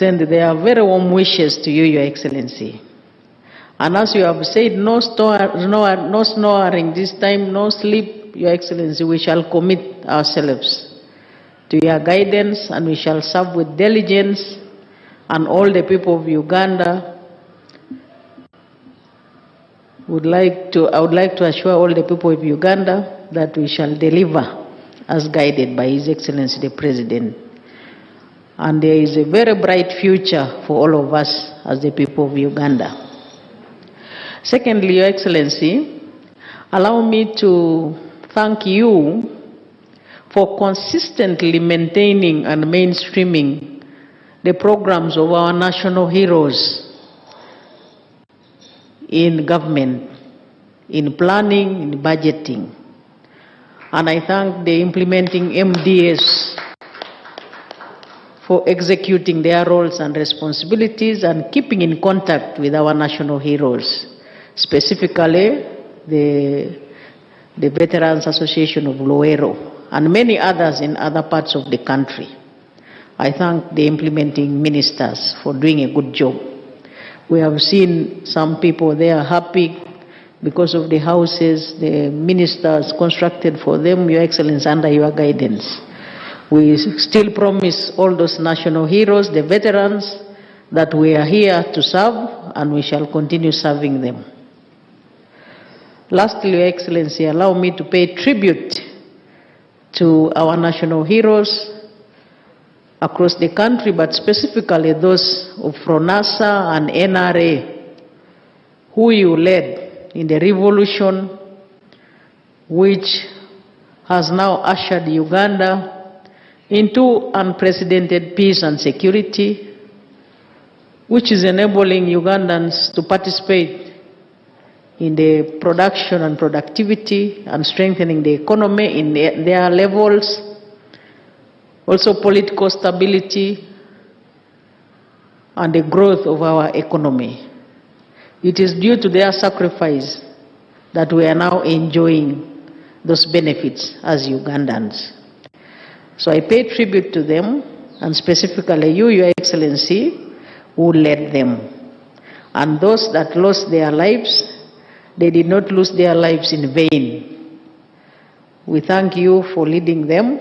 extend their very warm wishes to you, Your Excellency. And as you have said, no snoring this time, no sleep, Your Excellency. We shall commit ourselves to your guidance, and we shall serve with diligence. And all the people of Uganda I would like to assure all the people of Uganda that we shall deliver as guided by His Excellency the President. And there is a very bright future for all of us as the people of Uganda. Secondly, Your Excellency, allow me to thank you for consistently maintaining and mainstreaming the programs of our national heroes in government, in planning, in budgeting. And I thank the implementing MDS for executing their roles and responsibilities and keeping in contact with our national heroes, specifically the Veterans Association of Luero and many others in other parts of the country. I thank the implementing ministers for doing a good job. We have seen some people, they are happy because of the houses the ministers constructed for them, Your Excellency, under your guidance. We still promise all those national heroes, the veterans, that we are here to serve and we shall continue serving them. Lastly, Your Excellency, allow me to pay tribute to our national heroes across the country, but specifically those of FRONASA and NRA, who you led in the revolution which has now ushered Uganda into unprecedented peace and security, which is enabling Ugandans to participate in the production and productivity and strengthening the economy in their levels. Also political stability and the growth of our economy. It is due to their sacrifice that we are now enjoying those benefits as Ugandans. So I pay tribute to them, and specifically you, Your Excellency, who led them. And those that lost their lives, they did not lose their lives in vain. We thank you for leading them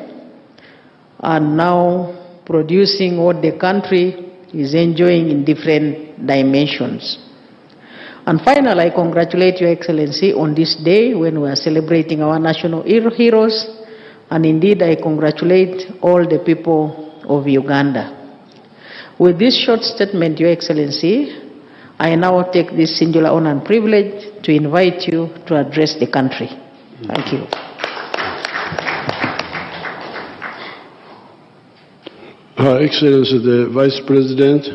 and now producing what the country is enjoying in different dimensions. And finally, I congratulate Your Excellency on this day when we are celebrating our national heroes, and indeed I congratulate all the people of Uganda. With this short statement, Your Excellency, I now take this singular honor and privilege to invite you to address the country. Thank you. Her Excellency the Vice President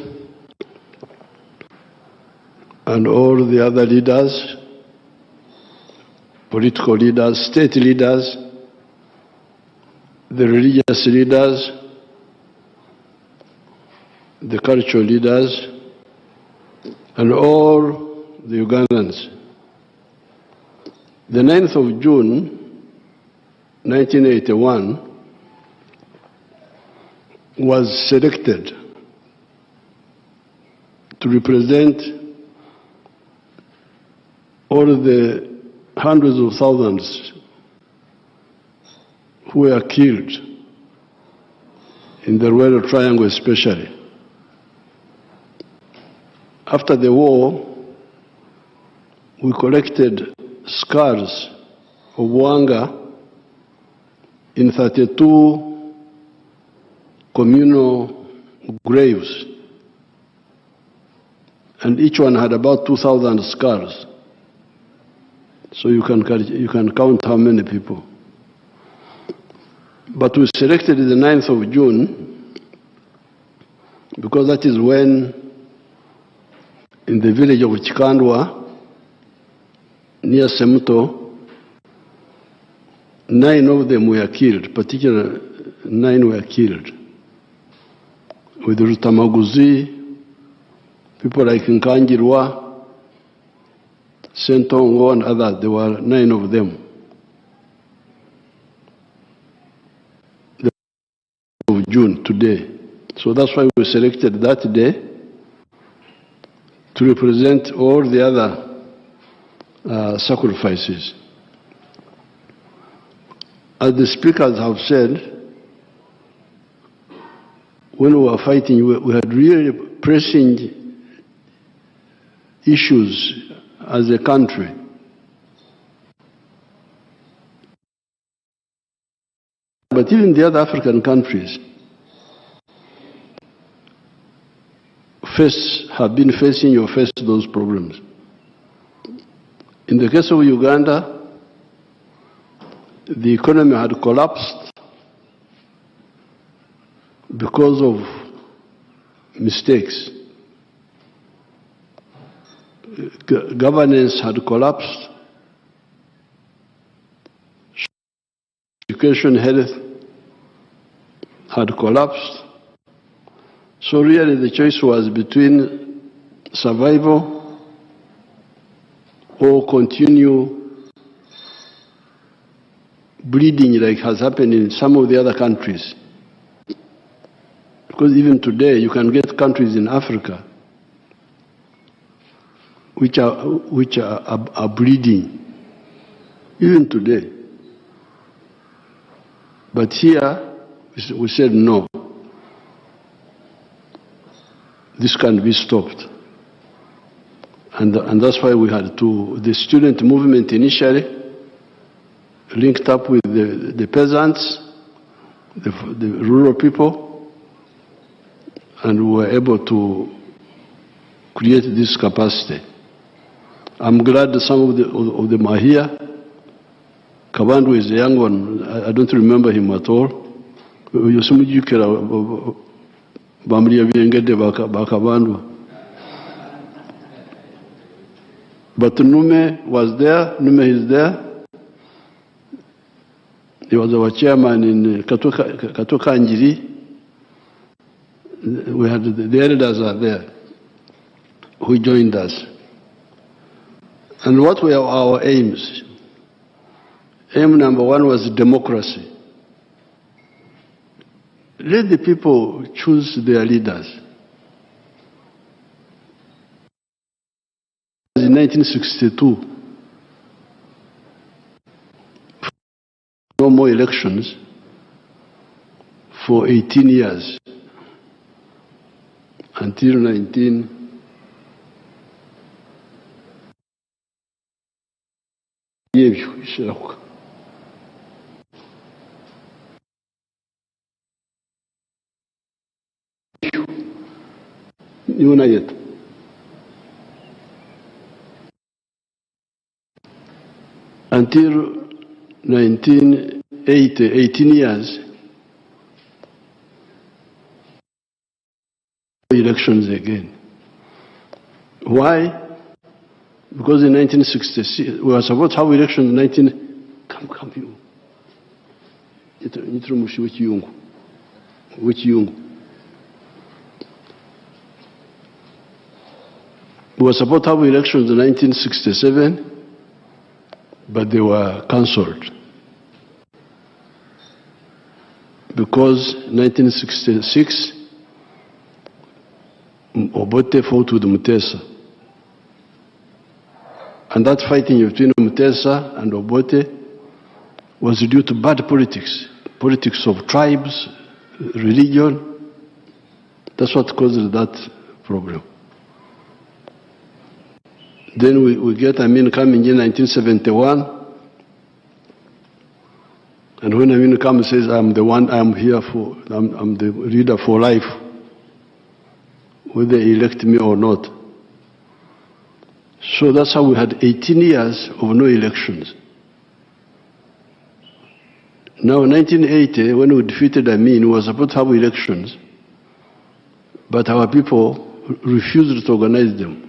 and all the other leaders, political leaders, state leaders, the religious leaders, the cultural leaders, and all the Ugandans. The 9th of June, 1981, was selected to represent all the hundreds of thousands who were killed in the Royal Triangle especially. After the war, we collected scars of Wanga in 32 communal graves, and each one had about 2,000 scars. So you can count how many people. But we selected the 9th of June because that is when, in the village of Chikandwa, near Semuto, 9 of them were killed, particularly 9 were killed. With Rutamaguzi, people like Nkangirwa, Sentongo and others, there were 9 of them. The 9th of June, today, So that's why we selected that day to represent all the other sacrifices. As the speakers have said, when we were fighting, we had really pressing issues as a country. But even the other African countries have been facing or face those problems. In the case of Uganda, the economy had collapsed because of mistakes. Governance had collapsed. Education, health had collapsed. So really the choice was between survival or continue bleeding like has happened in some of the other countries. Because even today you can get countries in Africa which are bleeding, even today. But here we said no. This can be stopped. And that's why we had the student movement initially linked up with the peasants, the rural people, and we were able to create this capacity. I'm glad that some of them are here. Kabandu is a young one. I don't remember him at all. But Nume was there. Nume is there. He was our chairman in Katoka Njiri. We had the elders are there who joined us. And what were our aims? Aim number one was democracy. Let the people choose their leaders. In 1962, no more elections for 18 years until 19. Until 1980, 18 years, elections again. Why? Because in 1966, we were supposed to have elections in We were supposed to have elections in 1967, but they were cancelled. Because 1966, Obote fought with Mutesa. And that fighting between Mutesa and Obote was due to bad politics. Politics of tribes, religion. That's what caused that problem. Then we get Amin coming in 1971. And when Amin comes and says, I'm the one, I'm here for, I'm the leader for life, whether they elect me or not. So that's how we had 18 years of no elections. Now, in 1980, when we defeated Amin, we were supposed to have elections, but our people refused to organize them.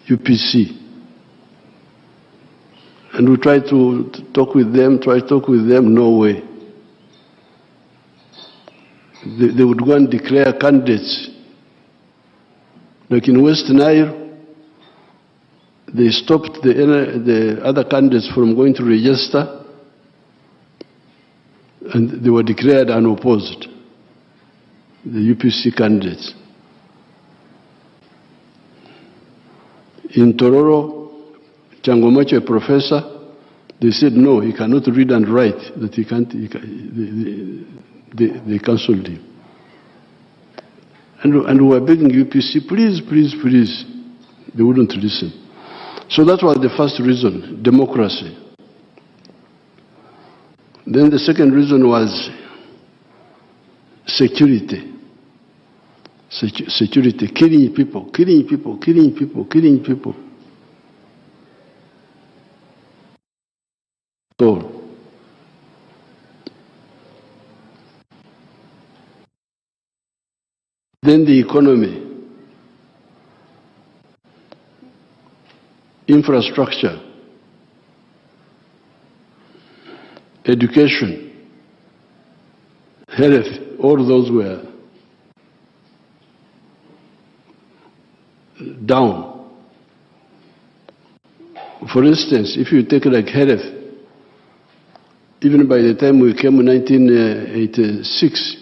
UPC. And we tried to talk with them, no way. They would go and declare candidates. Like in West Nile, they stopped the other candidates from going to register, and they were declared unopposed. the UPC candidates. In Tororo, Changomacho, a professor, they said no, he cannot read and write, that he can't, they cancelled him. And we were begging UPC, please, please, please. They wouldn't listen. So that was the first reason, democracy. Then the second reason was security. Security, killing people, killing people, killing people, killing people. So, then the economy, infrastructure, education, health, all those were down. For instance, if you take like health, even by the time we came in 1986,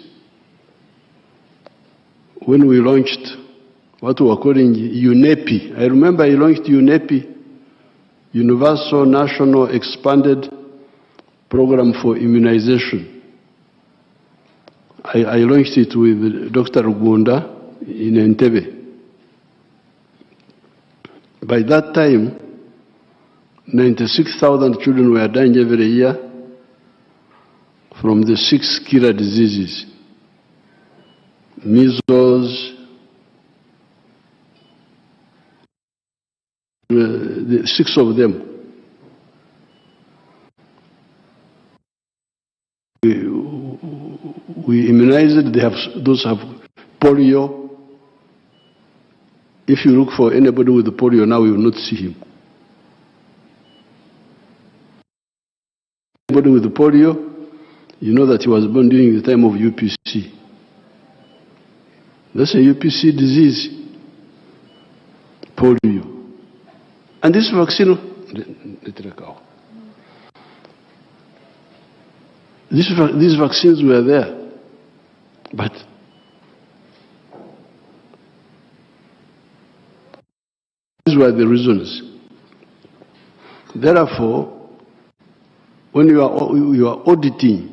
when we launched what we were calling UNEPI, I remember I launched UNEPI, Universal National Expanded Program for Immunization. I launched it with Dr. Gunda in Entebbe. By that time, 96,000 children were dying every year from the 6 killer diseases: measles, the 6 of them. We immunized, those have polio. If you look for anybody with polio now, you will not see him. Anybody with polio, you know that he was born during the time of UPC. That's a UPC disease, polio. And this vaccine, these vaccines were there, but these were the reasons. Therefore, when you are auditing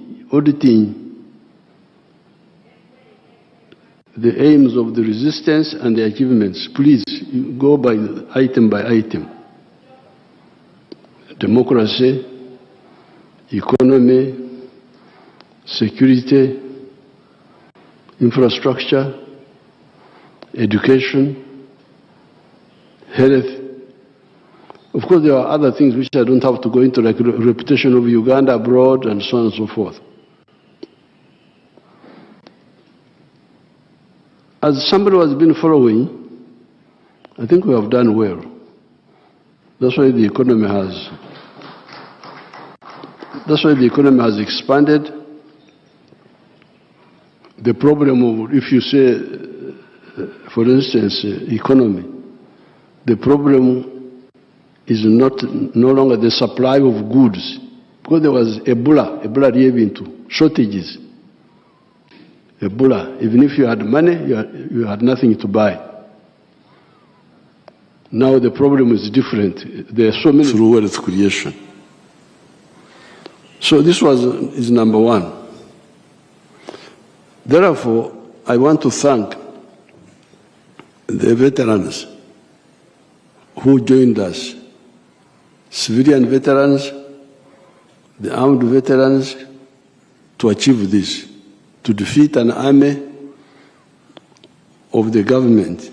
the aims of the resistance and the achievements, please go by item by item. Democracy, economy, security, infrastructure, education, health. Of course, there are other things which I don't have to go into, like reputation of Uganda abroad and so on and so forth. As somebody who has been following, I think we have done well. That's why the economy has expanded. The problem of, if you say, for instance, economy, the problem is no longer the supply of goods, because there was Ebola into shortages. Ebola, even if you had money, you had nothing to buy. Now the problem is different. There are so many through wealth creation. So this is number one. Therefore, I want to thank the veterans who joined us, civilian veterans, the armed veterans, to achieve this, to defeat an army of the government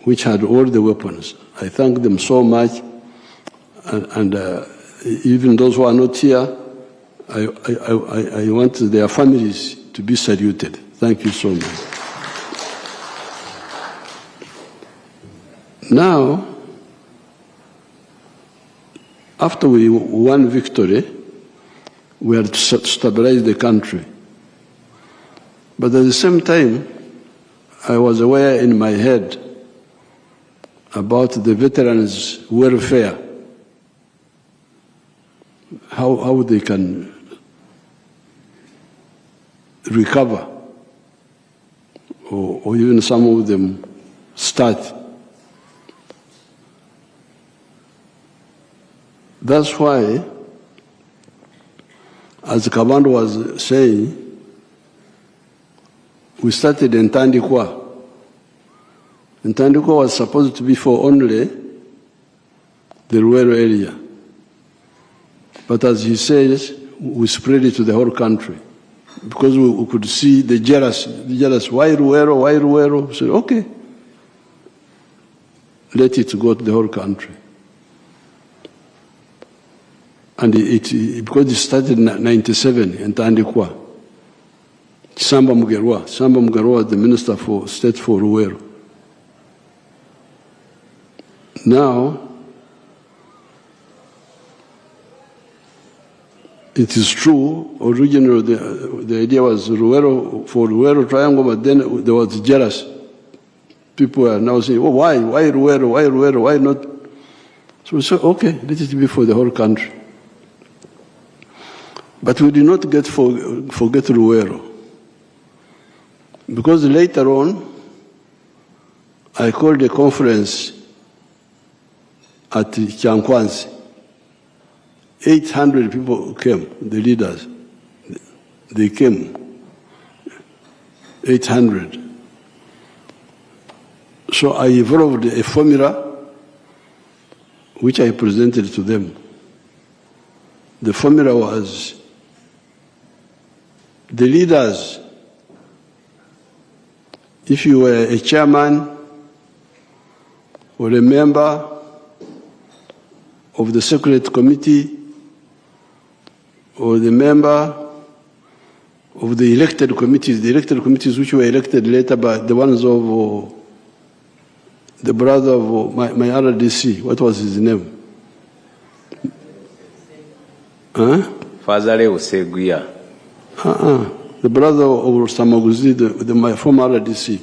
which had all the weapons. I thank them so much, and even those who are not here, I want their families to be saluted. Thank you so much. Now, after we won victory, we had to stabilize the country. But at the same time, I was aware in my head about the veterans' welfare, how they can recover. or even some of them start. That's why, as Kabando was saying, we started in Tandikwa. And Tandikwa was supposed to be for only the rural area. But as he says, we spread it to the whole country. Because we could see the jealous, why Ruero? We said, okay, let it go to the whole country. And because it started in 1997 in Tandikwa, Samba Mugerwa was the Minister for State for Ruero. Now, it is true, originally the idea was for Ruero Triangle, but then there was jealous. People are now saying, oh, why Ruero, why not? So we said, okay, let it be for the whole country. But we did not forget Ruero. Because later on, I called a conference at Chankwanzi. 800 people came, the leaders. They came, 800. So I evolved a formula which I presented to them. The formula was, the leaders, if you were a chairman or a member of the Secret Committee or the member of the elected committees which were elected later by the ones of the brother of my RDC, what was his name? Fazale Oseguya. The brother of Samaguzi, my former RDC.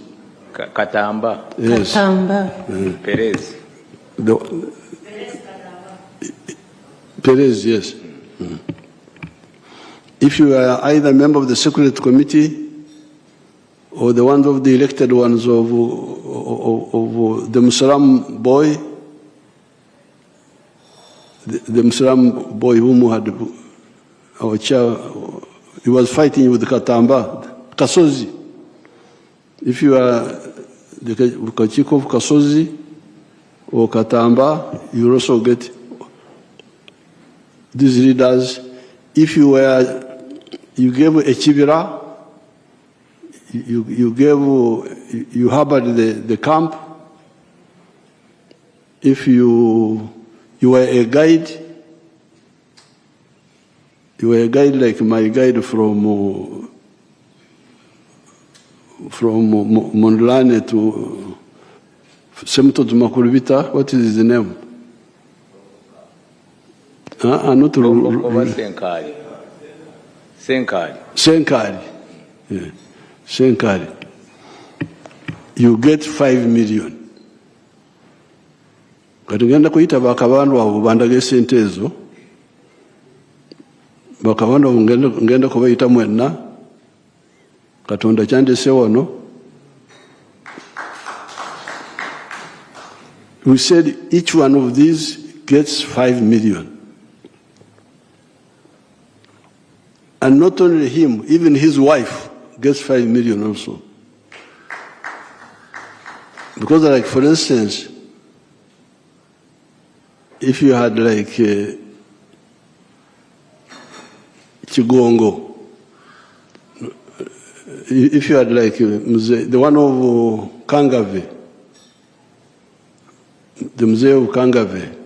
Katamba. Yes. Katamba. Perez. Perez, yes. If you are either a member of the Secret Committee or the one of the elected ones of the Muslim boy, the Muslim boy whom had our chair, he was fighting with Katamba, Kasozi. If you are the Kachiko of Kasozi or Katamba, you also get these leaders. If you gave a chibira, you harbored the camp. If you were a guide, like my guide from Mondlane to Semto to Makurubita. What is his name? Not Senkari. Yeah. Senkari. You get 5 million. Kati ngenda kuyita bakabandu abo bandage sente ezo. Bakabandu abo ngenda kubayita mwenna. Katonda kyandese wano. We said each one of these gets 5 million. And not only him, even his wife gets 5 million also. Because like, for instance, if you had like Chigongo, if you had like the one of Kangave, the Mzee of Kangave,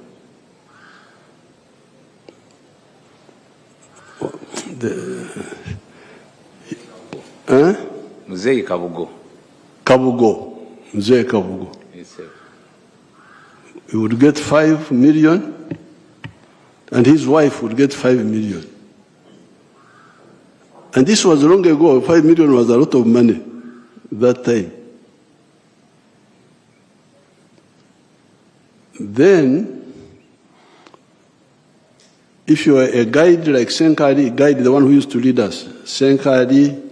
Mzee Kabugo. Mzee Kabugo. Yes, sir. He would get 5 million, and his wife would get 5 million. And this was long ago. 5 million was a lot of money that time. Then, if you are a guide like Senkari, the one who used to lead us, Senkari,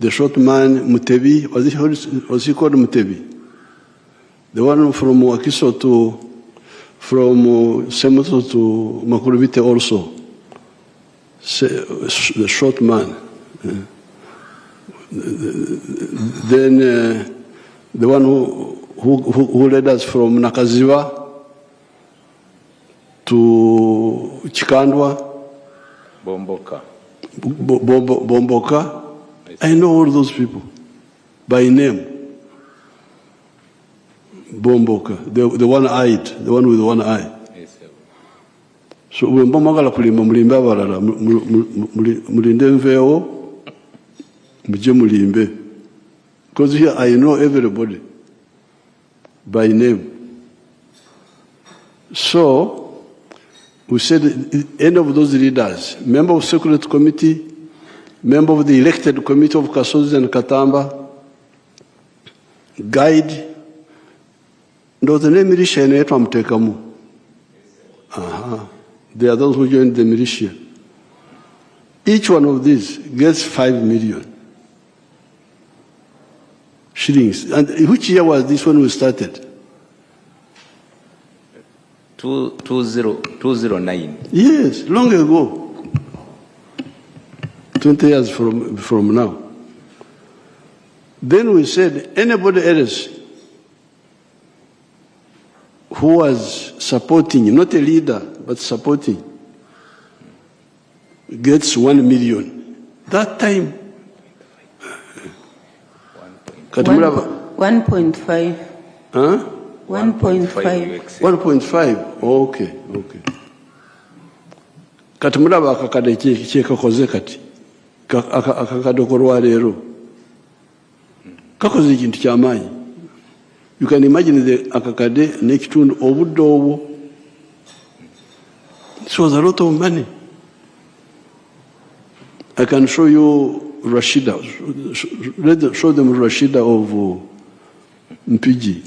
the short man, Mutebi, was he called Mutebi? The one from Wakiso from Semoto to Makurubite also. The short man. Then the one who led us from Nakaziwa to Chikandwa. Bomboka. Bomboka. I know all those people by name. Bomboka, the one-eyed, the one with one eye. Yes, sir. So when Bomagala Kulima Mulimba Varala, Mulindemveo, Mulimbe. Because here I know everybody by name. So we said any of those leaders, member of Security Committee, member of the elected committee of Kasozi and Katamba, guide. No, the name militia in Tekamu. They are those who joined the militia. Each one of these gets 5 million shillings. And which year was this when we started? 209. Yes, long ago. 20 years from now. Then we said, anybody else who was supporting, not a leader, but supporting, gets 1 million. That time, 1.5. Huh? 1.5. 1.5. Okay. Kati mulaba akakade kyekakoze kati. Akakade kolwaleero. Kakoze ekintu ky'amaanyi. You can imagine the akakade n'ekitundu obudde obwo. This was a lot of money. I can show you Rashida. Show them Rashida of Mpigi.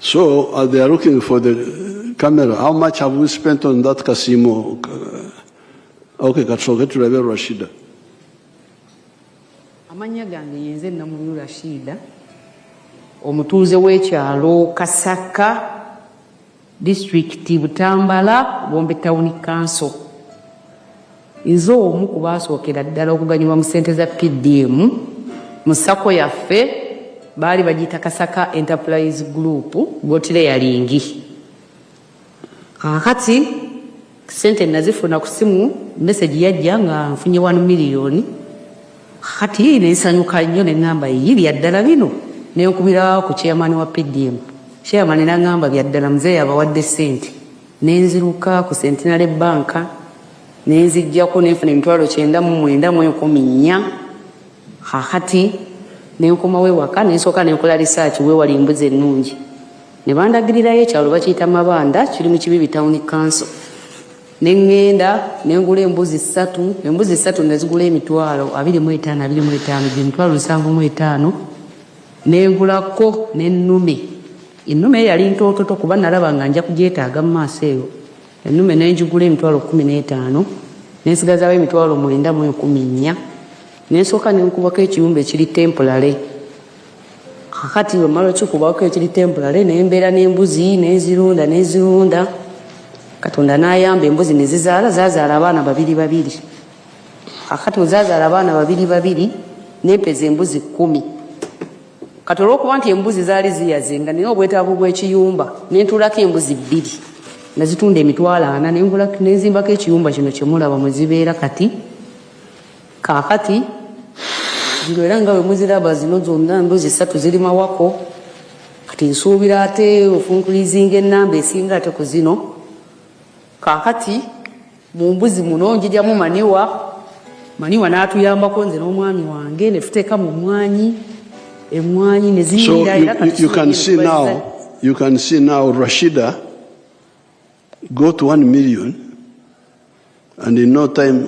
So they are looking for the camera. How much have we spent on that casino? Okay, get to Rashida. Amanya gange yenze namuyu Rashida. Omutuuze w'ekyalo Kasaka district Butambala Bombe Town Council. Nze omu ku baasookera ddala okuganyulwa mu ssente za PDM mu sako yaffe baali bagiyita Kasaka Enterprise Group gotire yalingi. Kakati ssente nazifuna ku simu message yajja nga nfunye 1 million. Kati nesanyuka nnyo ne ngamba bya ddala bino nenkubira ku chairman wa PDM. Chairman n'agamba bya ddala mzee yabawadde ssente. Nenziruka ku Centenary Bank nenzijjako nenfuna 9,914. Kakati nenkoma wewaka nensooka nenkola research wewali embuzi ennungi. Ne bandagirirayo ekyalo bakiyita Mabanda kiri mu Kibibi Town Council. Nengenda nengula embuzi 3, embuzi 3 nezigula emitwalo 25,075 nengulako n'ennume. Ennume yali ntototo kuba nalaba nga nja kugyetaaga mu maaso eyo. Ennume nenjigula emitwalo 15 nensigazaawo emitwalo 914. Nensooka nenkubako ekiyumba ekiri temporary. Kakati bwe mmala okikubako ekiri temporary nembeera n'embuzi nezirunda. Katonda n'ayamba embuzi ne zazaala abaana 2. Kakati zazaala abaana 2 nempeza embuzi 10. Kati olw'okuba nti embuzi zaali ziyazenga nina obwetaavu bw'ekiyumba nentuulako embuzi 2 nazitunda emitwalo 4 nenzimbako ekiyumba kino kyemulaba mwe zibeera kati. Kakati zino era nga bwe muziraba zino zonna embuzi 3 ziri mawako. Kati nsuubira ate ofunkulizinga ennamba esinga ate ku zino. Kakati mu mbuzi muno njijjamu maniwa n'atuyambako nze n'omwami wange ne tuteeka mu mmwanyi emmwanyi ne zinyirira era kati you can see now Rashida got 1 million and in no time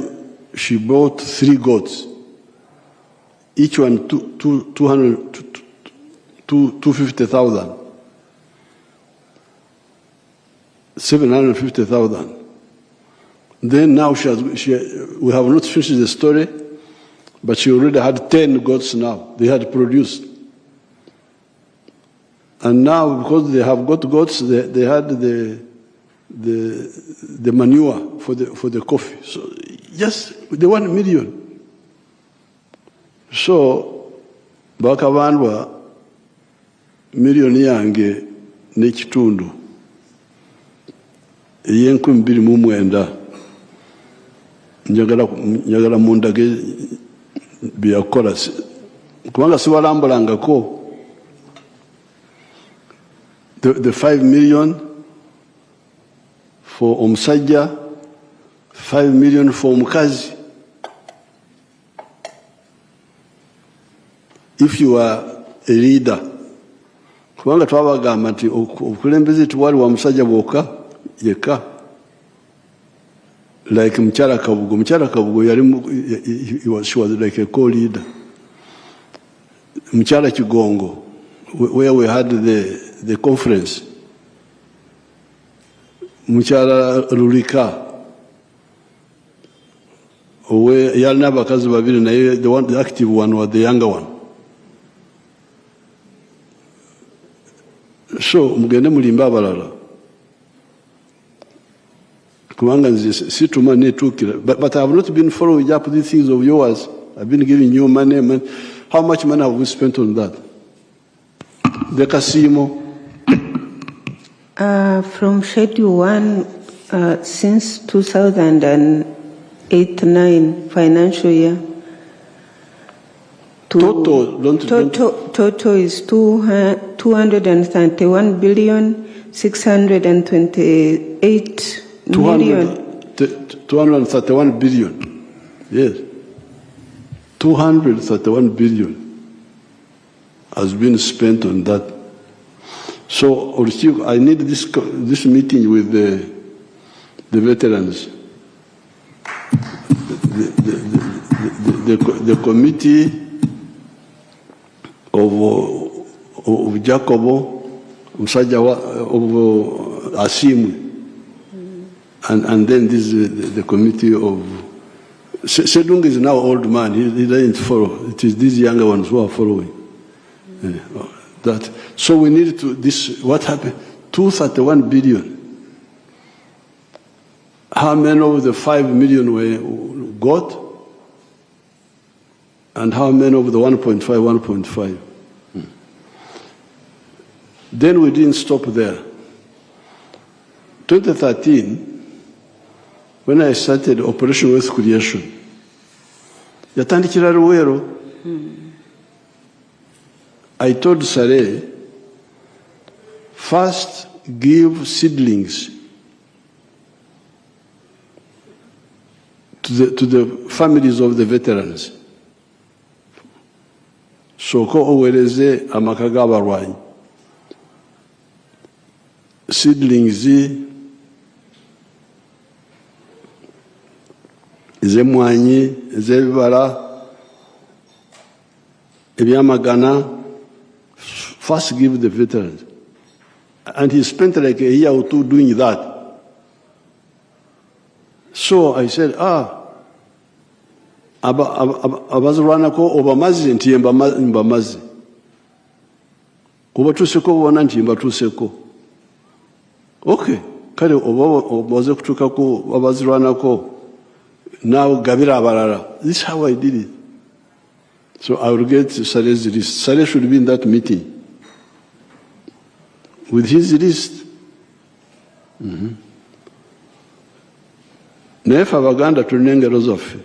she bought 3 goats, each one 250,000. 750,000. Then now we have not finished the story, but she already had 10 goats now. They had produced. And now, because they have got goats, they had the manure for the coffee. So, yes, they 1 million. So, bakabandwa millioni yange n'ekitundu ey'N2,290 njagala mundage byakola kubanga sibalambulangako. The 5 million for omusajja, 5 million for omukazi. If you are a leader, kubanga twabagamba nti okulembeze tiwali wa musajja bwokka yekka. Like Mukyala Kabugo she was like a co-leader. Mukyala Kigongo, where we had the conference. Mukyala Lulika, where yalina abakazi babiri naye the active one was the younger one. So mugende mulimba abalala. But I have not been following up these things of yours. I've been giving you money. How much money have we spent on that? The casino? From Schedule 1, since 2008-9 financial year, total is 231,628 million. 231 billion. Yes. 231 billion has been spent on that. So, I need this meeting with the veterans. The committee of Jacobo, of Asimu, and then this is the committee of Sedung is now old man. He doesn't follow. It is these younger ones who are following. That. So we need to what happened? 231 billion. How many of the 5 million were got? And how many of the 1.5? Then we didn't stop there. 2013, when I started Operation Wealth Creation, yatandikira Luwero. I told Saleh, first give seedlings to the families of the veterans. So ko owereze amaka g'abalwanyi. Seedlings ez'emmwanyi, ez'ebibala, ebyamagana. First give the veterans. And he spent like a year or two doing that. So I said, abazirwanako obamazi nti mbamazi. Obatuuseko bona nti mbatuuseko. Okay, kale obaze kutuukako abazirwanako now gabira abalala. This is how I did it. So I will get Saleh's list. Saleh should be in that meeting. With his list. Naye ffe Abaganda tulina engero zaffe.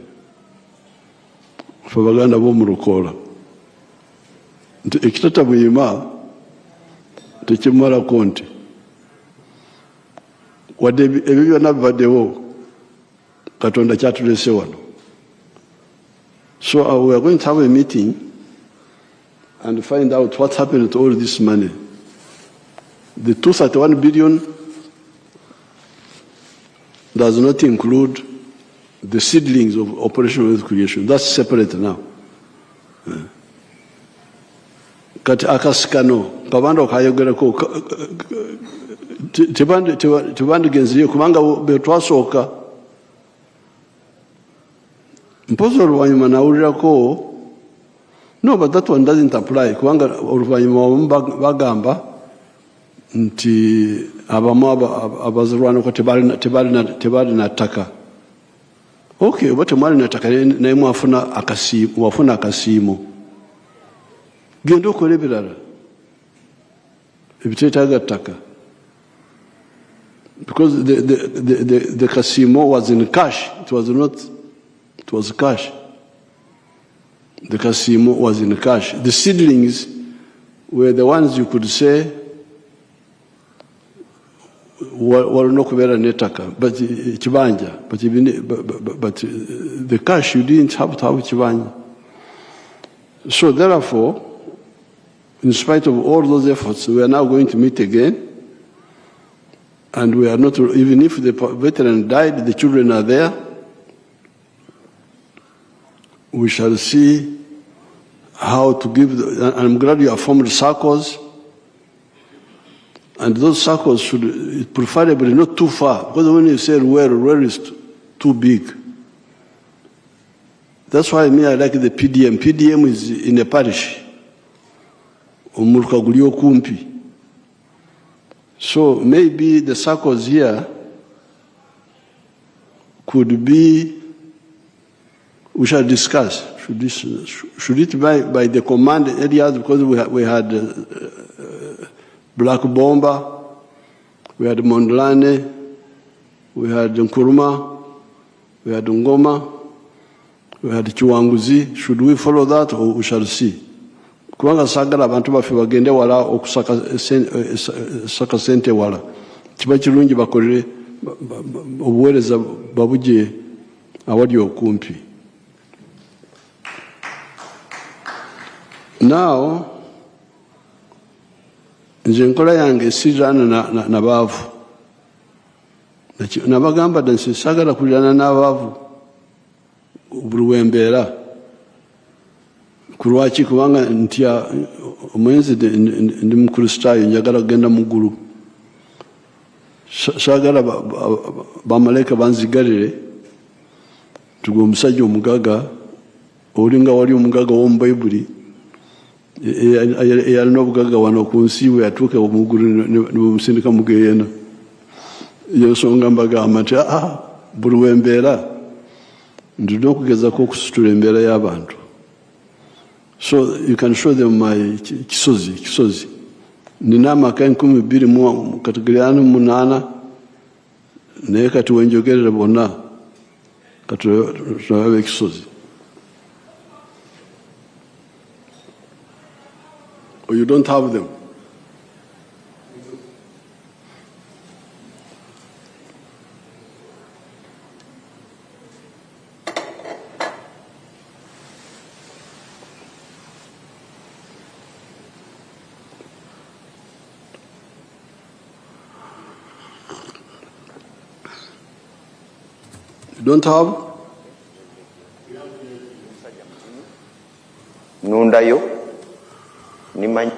Ffe Abaganda b'omu Lukoola. Nti ekitatabuyima tekimalako nti. Wadde ebyo byonna bibaddewo, Katonda kyatuleese wano. So we are going to have a meeting and find out what happened to all this money. The 231 billion does not include the seedlings of Operation Wealth Creation. That's separate now. Kati akasikano, kabanda okayogerako, tebandigenzeyo kubanga betwasooka mpozi oluvannyuma nawulirako no, but that one doesn't apply kubanga oluvannyuma bagamba nti abamu abazirwanako tebalina ttaka. Okay, oba temwalina ttaka naye wafuna akasiimo, genda okola ebirala ebiteetaaga ttaka, because the kasimo was in cash. It was cash. The kasimo was in cash. The seedlings were the ones you could say walina okubeera n'ettaka, but ekibanja, but the cash, you didn't have to have ekibanja. So therefore, in spite of all those efforts, we are now going to meet again, and we are not, even if the veteran died, the children are there. We shall see how to give, and I'm glad you have formed circles, and those circles should preferably not too far, because when you say where is too big. That's why I like the PDM. PDM is in a parish. So maybe the circles here could be, we shall discuss, should it be by the command areas, because we had Black Bomba, we had Mondlane, we had Nkuruma, we had Ngoma, we had Chiwanguzi. Should we follow that, or we shall see? Kubanga sagala abantu baffe bagende wala okusaka sente wala, kiba kirungi bakolere obuweereza babuje awali okumpi. Now, nze enkola yange sirana na baavu, nabagamba dda nsi sagala kulirana n'abaavu buli wembeera. Kulwaki? Kubanga ntya omwenzi ndi mukristaayo, njagala kugenda mu ggulu, saagala bamalayika banzigalire tugwe omusajja omugaga, olinga wali omugaga w'omu Bayibuli eyalina obugaga wano ku nsi bwe yatuuka mu ggulu ne bamusindika mu Geyeena. Yensonga mbagamba nti buli wembeera ndina okugezako okusitula embeera y'abantu. So you can show them my kisozi. Nina amaka 28 naye kati wenjogerera bonna kati tulabe ekisozi. Or you don't have them? Don't have? Nundayo nimanyi.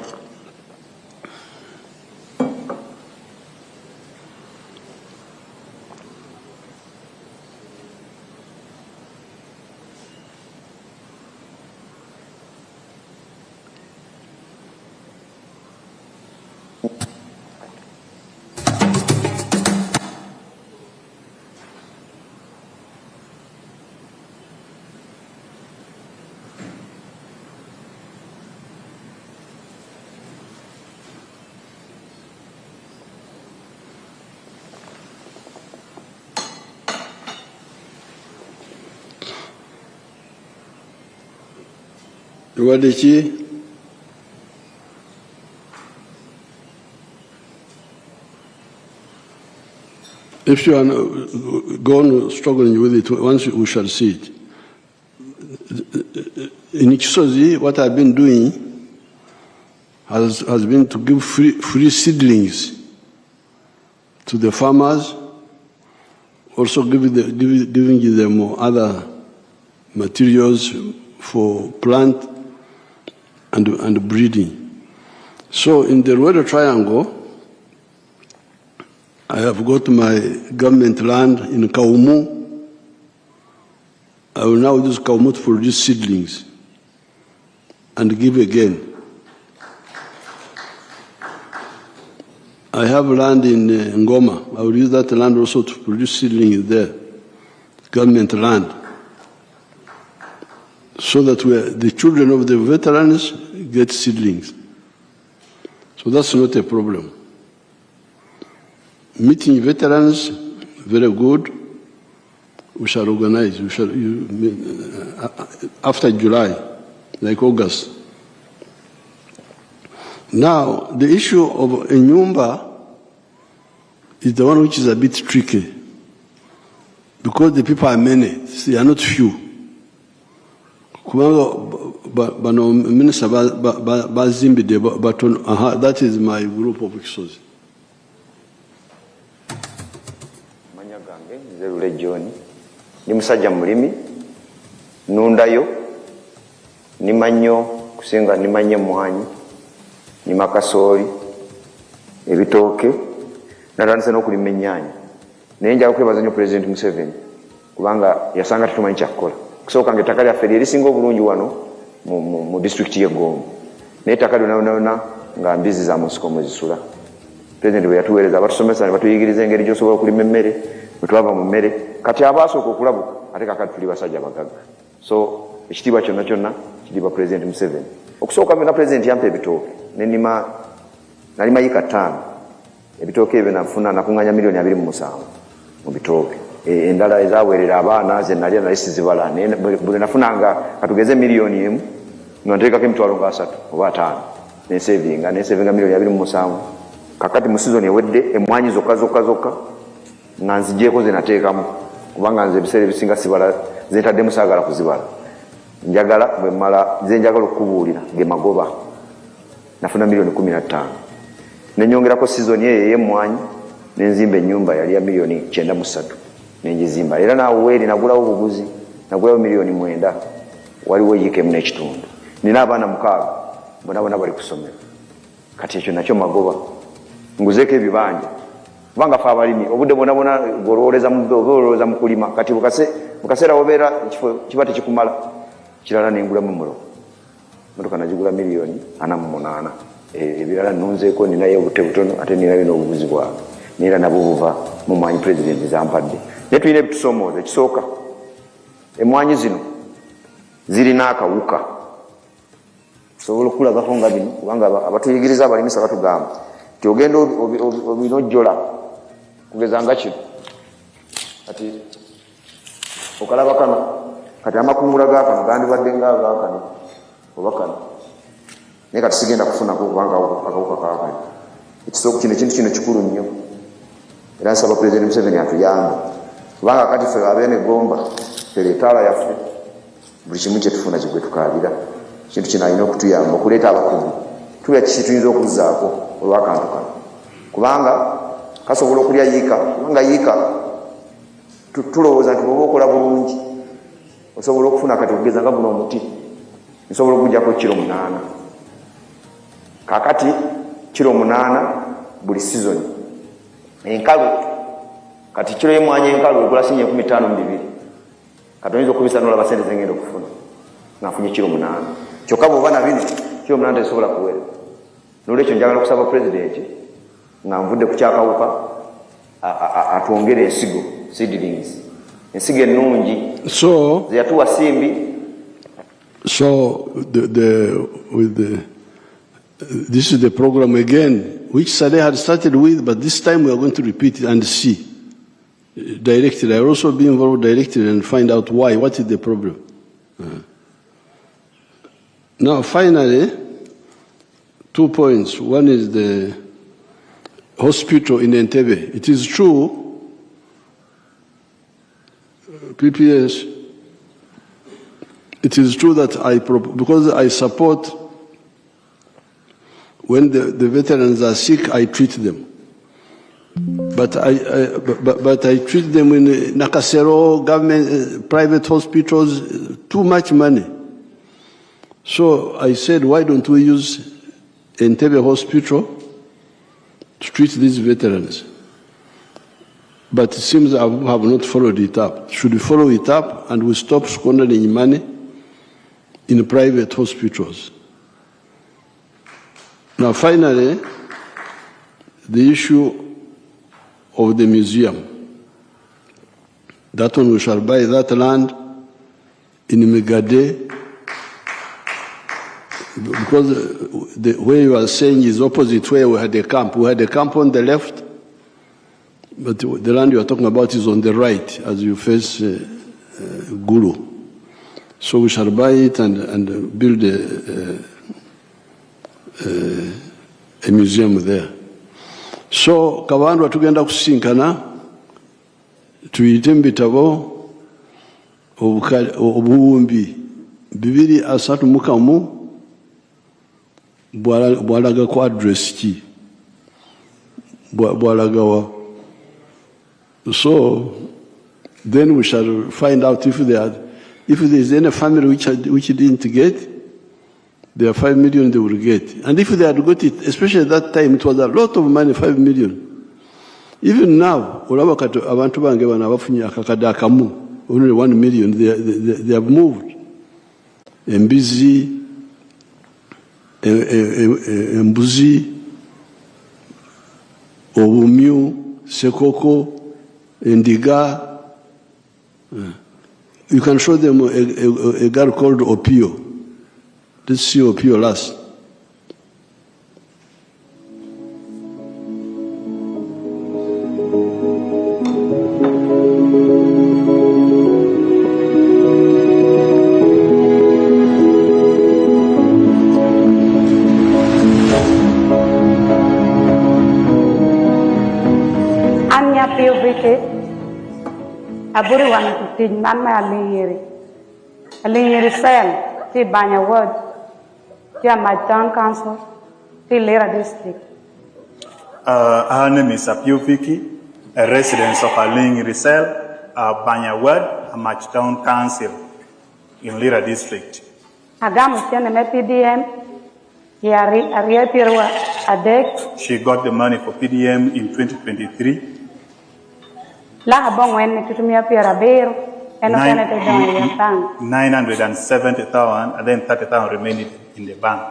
Lw'Abazira, if you are gone struggling with it, once we shall see it. In Kisozi, what I've been doing has been to give free seedlings to the farmers, also giving them other materials for plant and breeding. So in the Rwanda Triangle, I have got my government land in Kaumu. I will now use Kaumu to produce seedlings and give again. I have land in Ngoma. I will use that land also to produce seedlings there, government land, so that the children of the veterans get seedlings. So that's not a problem. Meeting veterans, very good. We shall organize. We shall after July, like August. Now, the issue of Enyumba is the one which is a bit tricky, because the people are many, they are not few. That is my group of exos. Ni musajja mulimi nundayo nimanyo kusenga nimanye mwanyi ni makasoli ebitooke natandise n'okulima ennyaanya naye njala kwebaza nnyo President Museveni kubanga yasanga tetumanyi kyakukola. Kusooka nga ettaka lyaffe lyerisinga obulungi wano mu disitulikiti y'Egombo naye ettaka lyonna nga mbizi za musiko mwezisula. President bwe yatuweereza batusomesa ne batuyigiriza engeri gy'osobola okulima emmere bwe twava mu mmere kati abasooka okulabuka ate kakati tuli basajja bagagga. So ekitiibwa kyonna kyonna kitiibwa President Museveni. Okusooka byonna President yampa ebitooke nalima yika 5 ebitooke ebyo nakuŋŋanya million 27 mu bitooke. Endala ezaweerera abaana ze nalya nali sizibala naye buli nafunanga katugeze million 1 nonteekako emitwalo nga 3 oba 5 nensevinga million 27. Kakati mu season ewedde emmwanyi zokka nga nzigyeko ze nateekamu kubanga nze ebiseera ebisinga sibala zentaddemu saagala kuzibala. Njagala bwe mmala ze njagala okukubuulira ge magoba nafuna million 15 nenyongerako season eyo ey'emmwanyi nenzimba ennyumba yali ya million 93 nenjizimba era naawe weeri nagulawo obuguzi nagulawo million 9 waliwo yiika 1 n'ekitundu. Nina abaana 6 bonna bali ku ssomero kati ekyo nakyo magoba nguzeeko ebibanja kubanga fe abalimi obudde bwona golowoleza mu kulima kati bukaseera wobeera ekifo kiba tekikumala kirala nengulamu mulo motoka nagigula million 48 ebirala nunzeeko ninayo obute butono ate ninayo n'obubuzi bwange neera nabwo buva mu mwanyi President zampadde. Naye tulina ebitusomooza. Ekisooka emmwanyi zino zirina akawuka tusobola okulabako nga bino kubanga abatuyigiriza abalimisa batugamba nti ogenda obinojjola kugeza nga kino kati okalaba kano kati amakungula gaakano gandibadde ngaagaakano oba kano naye kati sigenda kufunako kubanga akawuka kaakano. Ekisooka kino ekintu kino kikulu nnyo era nsaba President Museveni atuyambe kubanga kati ffe abeene Gomba teleetaala yaffe buli kimu kyetufuna kigwe tukaabira. Ekintu kino alina okutuyamba okuleeta abakugu tulya kiki tuyinza okuzzaako olw'akantu kano kubanga kasobola okulya yiika kubanga yiika tulowooza nti bwoba okola bulungi osobola okufuna kati okugeza nga guno omuti nsobola okuggyako kilo 8 kakati kilo 8 buli season enkalu kati kilo y'emmwanyi enkalu egula sinye 15,200 kati oyinza okubisa n'olaba sente zengenda okufuna nafunye kilo 8 kyokka bw'oba na bino kilo 8 tesobola kuwera. N'olwekyo njagala okusaba President nga nvudde ku kyakawuka atwongere ensigo seedlings ensigo ennungi zeyatuwa simbi. So this is the program again which Saleh had started with, but this time we are going to repeat it and see directly. I will also be involved directly and find out what is the problem. Now finally, 2 points. One is the hospital in Entebbe. It is true, PPS, it is true that because I support when the veterans are sick, I treat them. But I treat them in Nakasero, government, private hospitals, too much money. So I said, why don't we use Entebbe Hospital to treat these veterans? But it seems I have not followed it up. Should we follow it up and we stop squandering money in private hospitals? Now, finally, the issue of the museum. That one we shall buy that land in Bukedde, because where you are saying is opposite where we had a camp. We had a camp on the left, but the land you are talking about is on the right as you face Gulu. So we shall buy it and build a museum there. So kabandu tugenda kusinkana tuyite mu bitabo obuwumbi 231 bwalaga ku address ki bwalaga wa. So then we shall find out if there is any family which didn't get their 5 million they will get. And if they had got it, especially at that time, it was a lot of money, 5 million. Even now, abantu bange bana bafunye akakada akamu, only 1 million, they have moved. Embuzi, obumyu, sekoko, endiga. You can show them a girl called Opio. Let's see Opio last. Anya POVK Aburi wan to man ma aliyeri sel ti banya word. My town council, Lira district. Her name is Apio Vicky, a resident of Aling Risel, Banya Ward, a match town council in Lira district. Agam send a PDM. She got the money for PDM in 2023. La bong when to me appear a bear and 970,000 and then 30,000 remaining in the bank.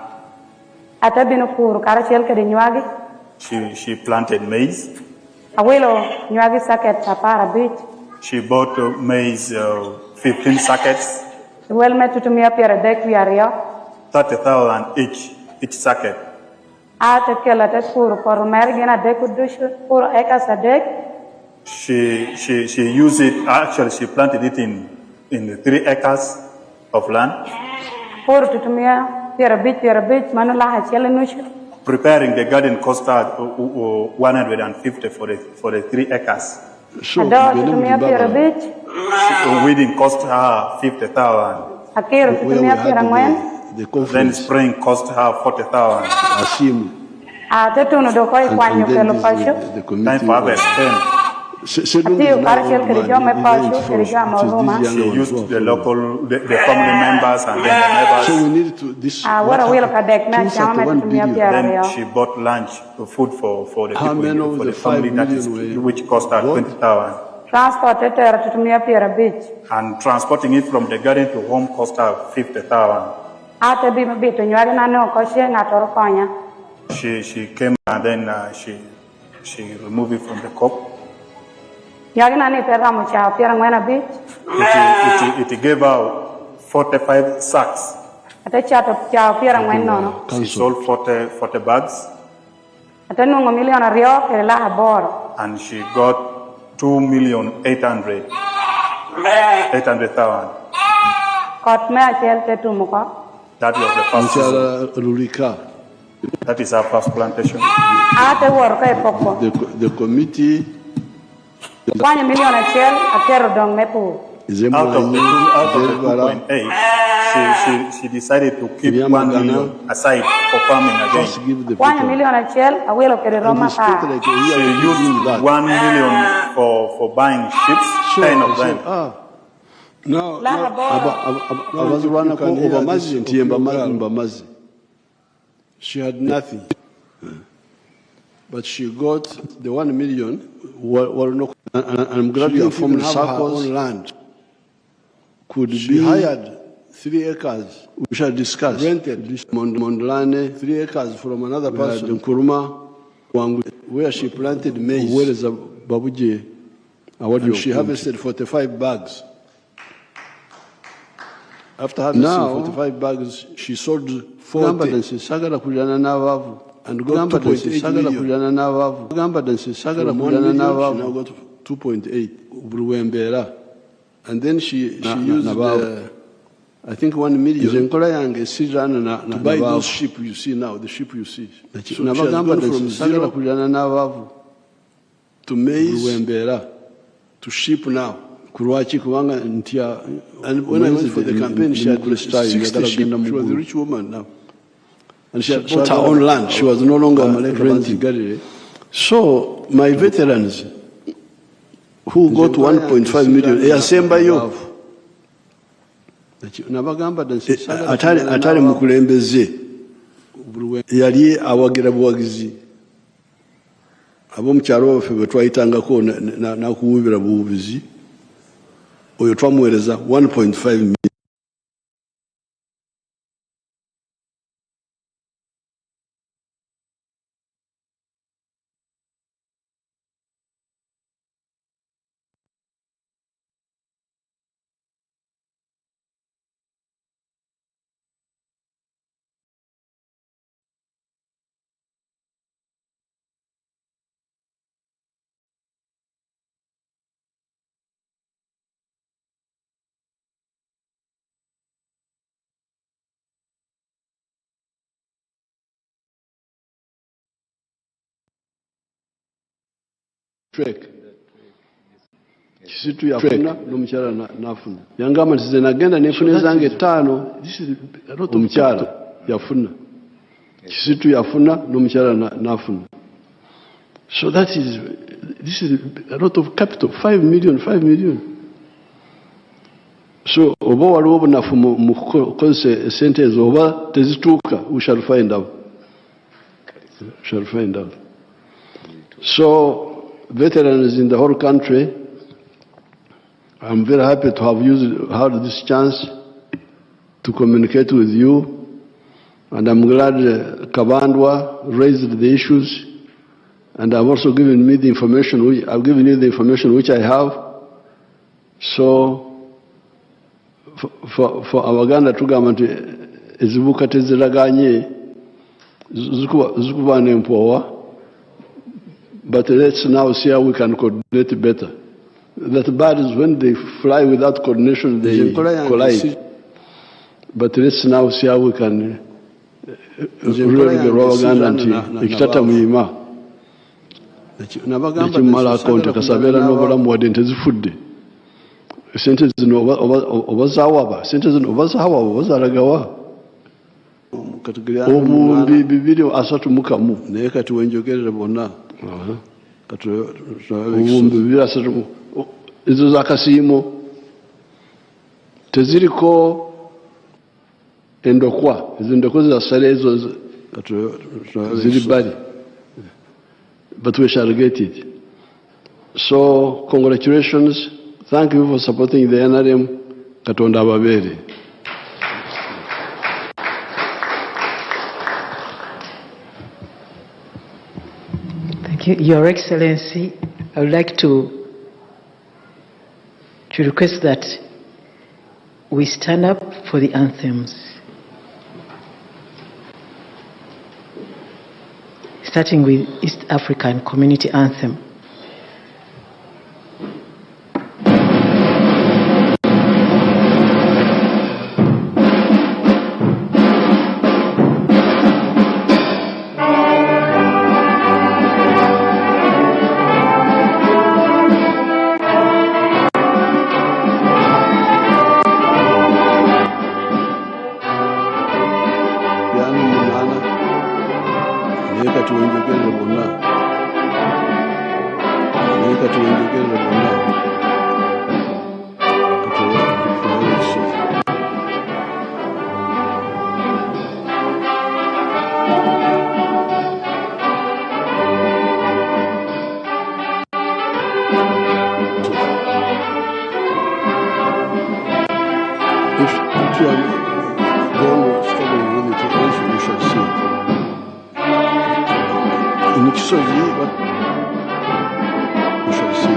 She planted maize. She bought maize 15 sackets. 30,000 each sacket. She used it, actually she planted it in 3 acres of land. Preparing the garden cost her 150 for the 3 acres. So weeding cost her 50,000. Then spraying cost her 40,000. Time for harvest 10. She used the family members and then the neighbors. So we need to Then she bought lunch, food for the people, for the family which cost her 20,000. And transporting it from the garden to home cost her 50,000. She came and then she removed it from the cup. It gave out 45 sacks. She sold 40 bags. And she got 2,800,000. That was the first season. That is our first plantation. The committee Out of the 2.8, she decided to keep 1 million aside for farming again. She used 1 million for buying sheep, 10 of them. She had nothing. But she got the 1 million. And I'm glad you have formed circles. Own land. Could she be hired 3 acres? We shall discuss. Rented Mondlane, 3 acres from another person. Nkuruma, where she planted maize. Where is Babuji? And she harvested 45 bags. After harvesting 45 bags, she sold 40 and got 2.8 million. She now got 2.8. And then she used, I think, 1 million to buy those sheep you see now, the sheep you see. So she has gone from 0 to maize to sheep now. And when I went for the campaign, she had 60 sheep. She was a rich woman now. And she had bought her own land. She was no longer renting. So my veterans who got 1.5 million, yasembayo atali mukulembeze yali awagira buwagizi ab'omukyalo baffe bwe twayitangako nakuwubira buwubizi oyo twamuweereza 1.5 million. Kisitu yafuna n'omukyala n'afuna. Yangamba nti nze nagenda n'enfuna ezange 5 omukyala yafuna. Kisitu yafuna n'omukyala n'afuna. So this is a lot of capital, 5 million. So oba waliwo obunafu mu kukozesa esente ezo oba tezituuka, we shall find out. So veterans in the whole country, I'm very happy to have had this chance to communicate with you, and I'm glad Kabandwa raised the issues, and I've also given me the information. I've given you the information which I have. So for Abaganda tugamba nti ezibuka teziraganye zikuba n'empowa. But let's now see how we can coordinate better. That birds, when they fly without coordination, they collide. But let's now see how we can really get Uganda and Ikitata Muyima. Nekimala akonta kasabera n'obulamu wadde ntezifudde. Sente zino obazaawa sente zino obazaawa obazaalagawa. Obuwumbi 231 naye kati wenjogerera bonna. Obuwumbi 231 ezo zakasiimo teziriko endokwa, ezo endokwa zasala ezo ziri bali, but we shall get it. So congratulations, thank you for supporting the NRM. Katonda ababeere. Your Excellency, I would like to request that we stand up for the anthems. Starting with East African Community Anthem. If you are born struggling with it, also you shall see it. In Kisozi, but you shall see it.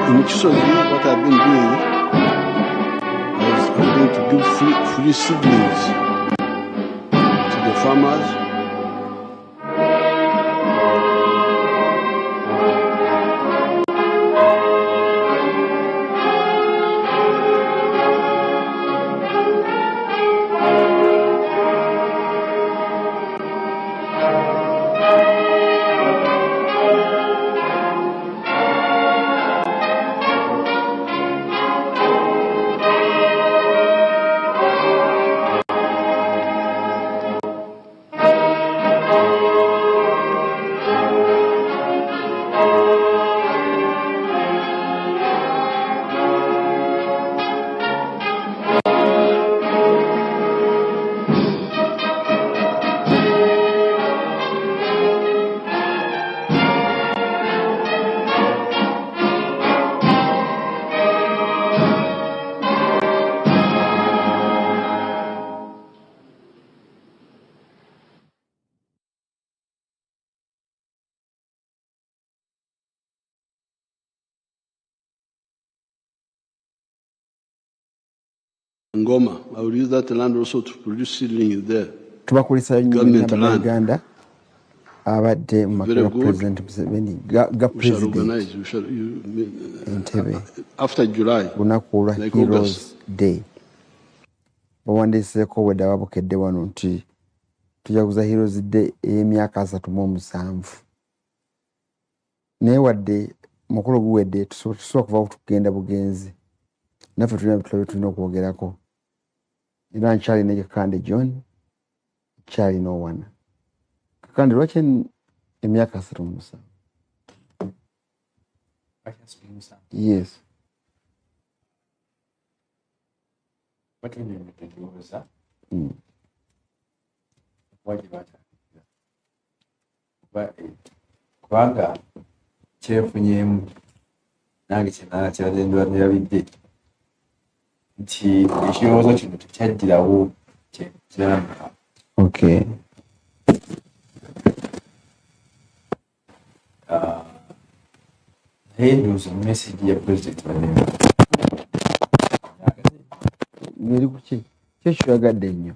In Kisozi, what I've been doing is I'm going to give free seedlings to the farmers. Ngoma, I will use that land also to produce seedlings there. Tubakulisa government land. Abadde makuru President Museveni ga president. After July. Lunaku lwa Heroes Day. Bawandiseeko wedda wa Bukedde wano nti tujaguza Heroes Day ey'emyaka 37. Naye wadde mukolo guwedde tusobola kuva tugenda bugenzi. Naffe tulina bitabo tulina okwogerako. Era nkyali ne Kakande John, nkyali n'owana. Kakande lwaki emyaka 37? Yes. Kubanga kyefunyeemu nange kyalendwa nirabidde nti ekirowoozo kino tekyaggirawo kiramba. Okay. Naye ndowooza message ya President Balondemu ngeri kuki kyekiyagadde nnyo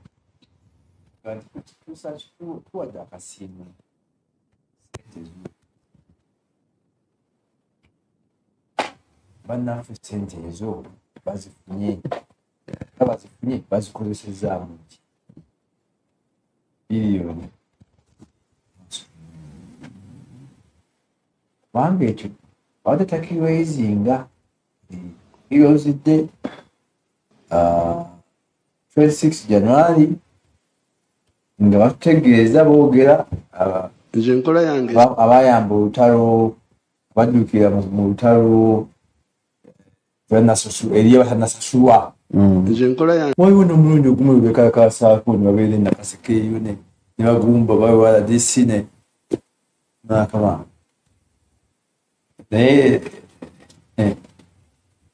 tuwadde akasiimu bannaffe sente ezo bazifunye bazikozesezaamu ki biliyoni kubanga ekyo badatakirwaizinga Heroes 26 January nga batutegeeza boogera nze enkola yange abayamba olutalo baddukira mu lutalo eriyo batanasasulwa. Nze enkola yange waliwo n'omulundi ogumu lwebekakasaako ne babeera nakasekeeyo ne bagumba bawala disine nakama naye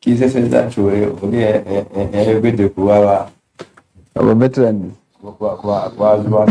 kiseseza nti oli yayogedde kuwaba aba veterans kwazibwa